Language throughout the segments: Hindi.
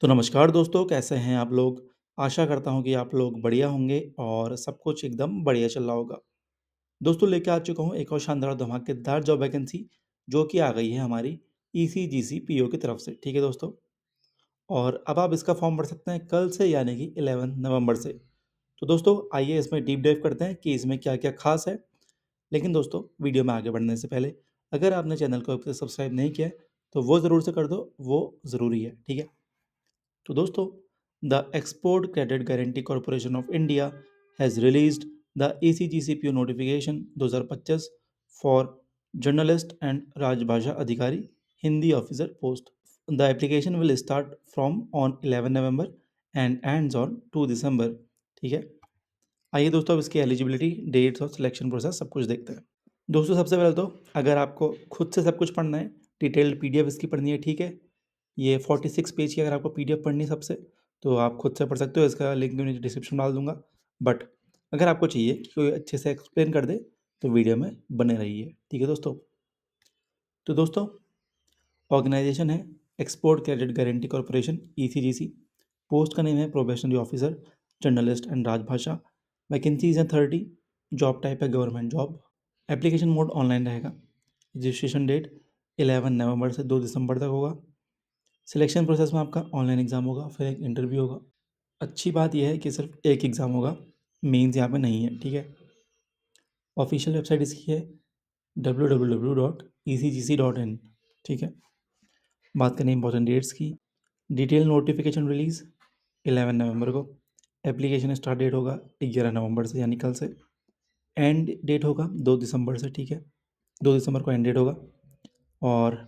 तो नमस्कार दोस्तों, कैसे हैं आप लोग? आशा करता हूँ कि आप लोग बढ़िया होंगे और सब कुछ एकदम बढ़िया चल रहा होगा। दोस्तों लेके आ चुका हूँ एक और शानदार धमाकेदार जॉब वैकेंसी जो कि आ गई है हमारी ईसीजीसी पीओ की तरफ से, ठीक है दोस्तों? और अब आप इसका फॉर्म भर सकते हैं कल से यानी कि 11 नवंबर से। तो दोस्तों आइए इसमें डीप डाइव करते हैं कि इसमें क्या-क्या ख़ास है। लेकिन दोस्तों वीडियो में आगे बढ़ने से पहले अगर आपने चैनल को अब तक सब्सक्राइब नहीं किया है, तो वो ज़रूर से कर दो, वो ज़रूरी है, ठीक है? तो दोस्तों the export credit guarantee corporation of India has released the ECGC PO notification 2025 for journalist and Rajbhasha Adhikari Hindi officer post. The application will start from on 11 November and ends on 2 December. ठीक है, आइए दोस्तों अब इसकी एलिजिबिलिटी, डेट्स और सिलेक्शन प्रोसेस सब कुछ देखते हैं। दोस्तों सबसे पहले तो अगर आपको खुद से सब कुछ पढ़ना है, डिटेल्ड पीडीएफ इसकी पढ़नी है, ठीक है? ये 46 पेज की अगर आपको पीडीएफ पढ़नी है सबसे, तो आप खुद से पढ़ सकते हो, इसका लिंक मैं नीचे डिस्क्रिप्शन में डाल दूँगा। बट अगर आपको चाहिए कि कोई अच्छे से एक्सप्लेन कर दे, तो वीडियो में बने रहिए, ठीक है दोस्तों? तो दोस्तों ऑर्गेनाइजेशन है export credit guarantee corporation ECGC. Post का नेम है प्रोबेशनरी ऑफिसर जर्नलिस्ट एंड राजभाषा। वैकेंसीज हैं 30। जॉब टाइप है government job. Application mode online रहेगा। रजिस्ट्रेशन डेट 11 नवंबर से 2 दिसंबर तक होगा। सिलेक्शन प्रोसेस में आपका ऑनलाइन एग्ज़ाम होगा, फिर एक इंटरव्यू होगा। अच्छी बात यह है कि सिर्फ एक एग्ज़ाम होगा, मेंस यहाँ पे नहीं है, ठीक है? ऑफिशियल वेबसाइट इसकी है www.ecgc.in, ठीक है? बात करें इंपॉर्टेंट डेट्स की, डिटेल नोटिफिकेशन रिलीज़ 11 नवंबर को। एप्लीकेशन स्टार्ट डेट होगा 11 नवंबर से यानी कल से। एंड डेट होगा 2 दिसंबर से, ठीक है? 2 दिसंबर को एंड डेट होगा। और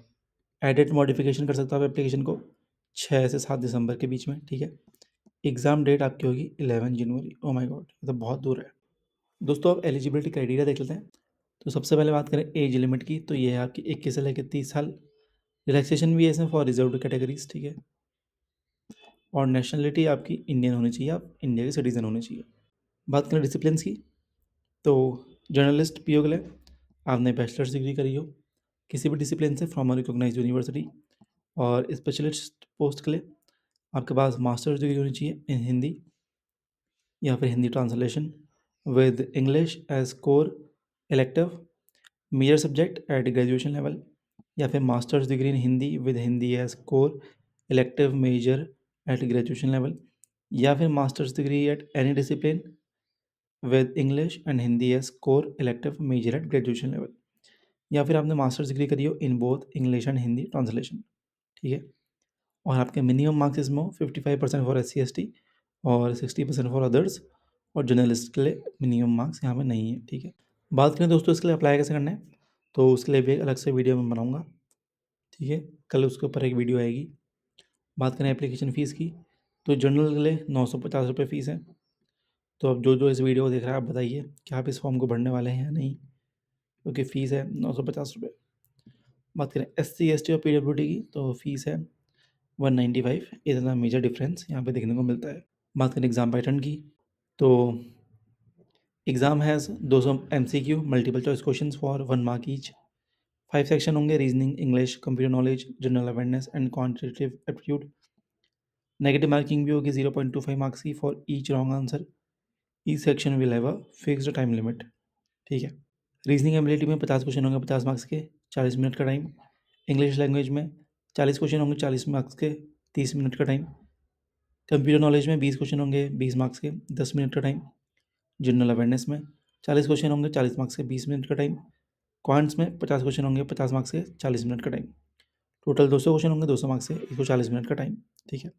एडिट मॉडिफिकेशन कर सकते हो आप एप्लीकेशन को 6 से 7 दिसंबर के बीच में, ठीक है? एग्ज़ाम डेट आपकी होगी 11 जनवरी। Oh my God! ये तो बहुत दूर है। दोस्तों अब एलिजिबिलिटी क्राइटेरिया देख लेते हैं। तो सबसे पहले बात करें एज लिमिट की, तो ये है आपकी 21 से लेकर 30 साल। रिलैक्सेशन भी है इसमें फॉर रिजर्व्ड कैटेगरीज़, ठीक है? और नेशनलिटी आपकी इंडियन होनी चाहिए, आप इंडिया के सिटीज़न होने चाहिए। बात करें डिसिप्लिन्स की, तो जर्नलिस्ट पीओ के लिए आपने बैचलर्स डिग्री करी हो किसी भी डिसिप्लिन से फ्रॉम अ रिकॉग्नाइज्ड यूनिवर्सिटी। और स्पेशलिस्ट पोस्ट के लिए आपके पास मास्टर्स डिग्री होनी चाहिए इन हिंदी या फिर Hindi translation with English as core elective major subject at graduation level, या फिर masters degree in Hindi with Hindi as core elective major at graduation level, या फिर masters degree at any discipline with English and Hindi as core elective major at graduation level, या फिर आपने मास्टर्स डिग्री करी हो in both English and Hindi translation, ठीक है? और आपके मिनिमम मार्क्स इसमें हो 55% फॉर SC/ST और 60% फॉर अदर्स। और जर्नलिस्ट के लिए मिनिमम मार्क्स यहाँ पे नहीं है, ठीक है? बात करें दोस्तों इसके लिए अप्लाई कैसे करना है, तो उसके लिए भी एक अलग से वीडियो मैं बनाऊँगा, ठीक है? कल उसके ऊपर एक वीडियो आएगी। बात करें एप्लीकेशन फ़ीस की, तो जनरल के लिए 950 रुपये फ़ीस है। तो अब जो इस वीडियो को देख रहा है आप बताइए कि आप इस फॉर्म को भरने वाले हैं या नहीं, क्योंकि फ़ीस है 950 रुपये। बात करें SC/ST और PWD की, तो फ़ीस है 195। इतना मेजर डिफरेंस यहाँ पे देखने को मिलता है। बात करें एग्ज़ाम पैटर्न की, तो exam has 200 MCQ multiple choice questions for 1 mark each. 5 section होंगे, reasoning, English, computer knowledge, general awareness and quantitative aptitude. Negative marking भी होगी 0.25 मार्क्स की for each wrong answer. Each section will have a fixed time limit, ठीक है? रीजनिंग एबिलिटी में 50 क्वेश्चन होंगे 50 मार्क्स के, 40 मिनट का टाइम। इंग्लिश लैंग्वेज में 40 क्वेश्चन होंगे 40 मार्क्स के, 30 मिनट का टाइम। कंप्यूटर नॉलेज में 20 क्वेश्चन होंगे 20 मार्क्स के, 10 मिनट का टाइम। जनरल अवेयरनेस में 40 क्वेश्चन होंगे 40 मार्क्स के, 20 मिनट का टाइम। क्वांट्स में 50 क्वेश्चन होंगे 50 मार्क्स के, 40 मिनट का टाइम। टोटल 200 क्वेश्चन होंगे 200 मार्क्स के, 140 मिनट का टाइम, ठीक है?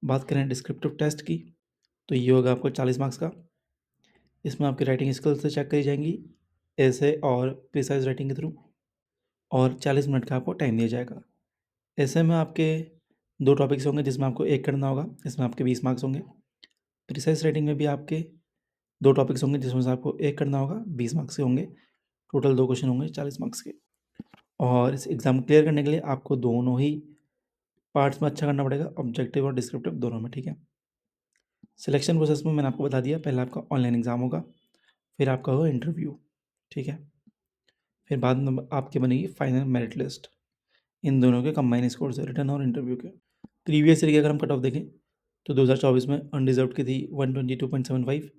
बात करें डिस्क्रिप्टिव टेस्ट की, तो ये होगा आपको 40 मार्क्स का। इसमें आपकी राइटिंग स्किल्स से चेक करी जाएंगी, ऐसे और प्रिसाइज राइटिंग के थ्रू। और 40 मिनट का आपको टाइम दिया जाएगा। ऐसे में आपके 2 टॉपिक्स होंगे जिसमें आपको 1 करना होगा, इसमें आपके 20 मार्क्स होंगे। प्रिसाइज राइटिंग में भी आपके 2 टॉपिक्स होंगे जिसमें से आपको 1 करना होगा, 20 मार्क्स के होंगे। टोटल 2 क्वेश्चन होंगे 40 मार्क्स के। और इस एग्ज़ाम को क्लियर करने के लिए आपको दोनों ही पार्ट्स में अच्छा करना पड़ेगा, ऑब्जेक्टिव और डिस्क्रिप्टिव दोनों में, ठीक है? सिलेक्शन प्रोसेस में मैंने आपको बता दिया, पहले आपका ऑनलाइन एग्ज़ाम होगा, फिर आपका होगा इंटरव्यू, ठीक है? फिर बाद में आपकी बनेगी फाइनल मेरिट लिस्ट, इन दोनों के कंबाइन स्कोर से, रिटन और इंटरव्यू के। प्रीवियस ईयर की अगर हम कट ऑफ देखें तो 2024 में अनरिजर्व्ड की थी 122.75,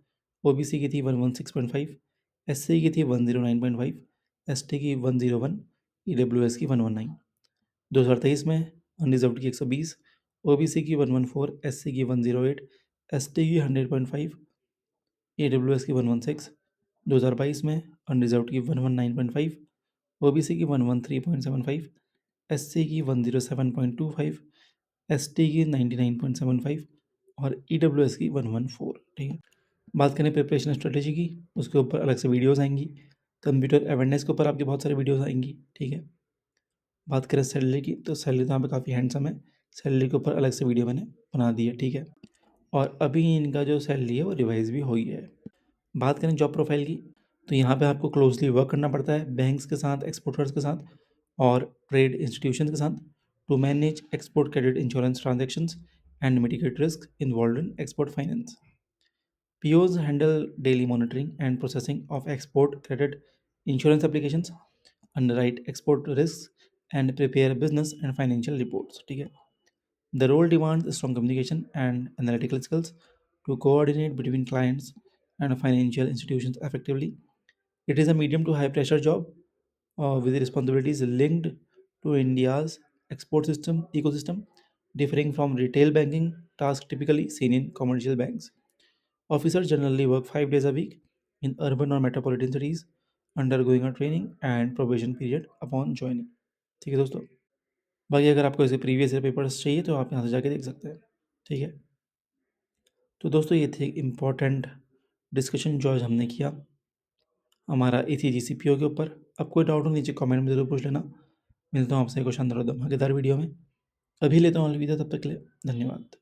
ओबीसी की थी 116.5, एससी की थी 109.5, एसटी की 101, ईडब्ल्यूएस की 119। 2023 में अनरिजर्व्ड की 120, ओबीसी की 114, एससी की 108, एसटी की 100.5, ईडब्ल्यूएस की 116। 2022 में अनरिजर्व्ड की 119.5, ओबीसी की 113.75, एससी की 107.25, एसटी की 99.75 और ईडब्ल्यूएस की 114। ठीक है, बात करें प्रिपरेशन स्ट्रेटेजी की, उसके ऊपर अलग से वीडियोस आएंगी। कंप्यूटर अवेयरनेस के ऊपर आपके बहुत सारे वीडियोस आएंगी। ठीक है, बात करें सैलरी की, तो सैलरी तो यहाँ पे काफ़ी हैंडसम है। सैलरी के ऊपर अलग से वीडियो मैंने बना दी है। ठीक है, और अभी इनका जो सैलरी है वो रिवाइज भी हुई है। बात करें जॉब प्रोफाइल की, तो यहाँ पे आपको क्लोजली वर्क करना पड़ता है बैंक्स के साथ, एक्सपोर्टर्स के साथ और ट्रेड इंस्टीट्यूशंस के साथ to manage export credit insurance transactions and mitigate risk involve in export finance. POs handle daily monitoring and processing of export credit insurance applications, underwrite export risks, and prepare business and financial reports. ठीक है, the role demands strong communication and analytical skills to coordinate between clients and financial institutions effectively. It is a medium to high pressure job with responsibilities linked to India's export system ecosystem, differing from retail banking tasks typically seen in commercial banks. Officers generally work 5 days a week in urban or metropolitan cities, undergoing a training and probation period upon joining. ठीक है दोस्तों, बाकी अगर आपको ऐसे प्रीवियस ईयर पेपर्स चाहिए तो आप यहाँ से जाके देख सकते हैं। ठीक है, तो दोस्तों ये थे इम्पोर्टेंट डिस्कशन जो आज हमने किया हमारा ECG CPO के ऊपर। अब कोई डाउट हो नीचे कमेंट में ज़रूर पूछ लेना। मिलता हूँ आपसे एक और शानदार और धमाकेदार वीडियो में। अभी लेता हूँ अलविदा, तब तक के लिए धन्यवाद।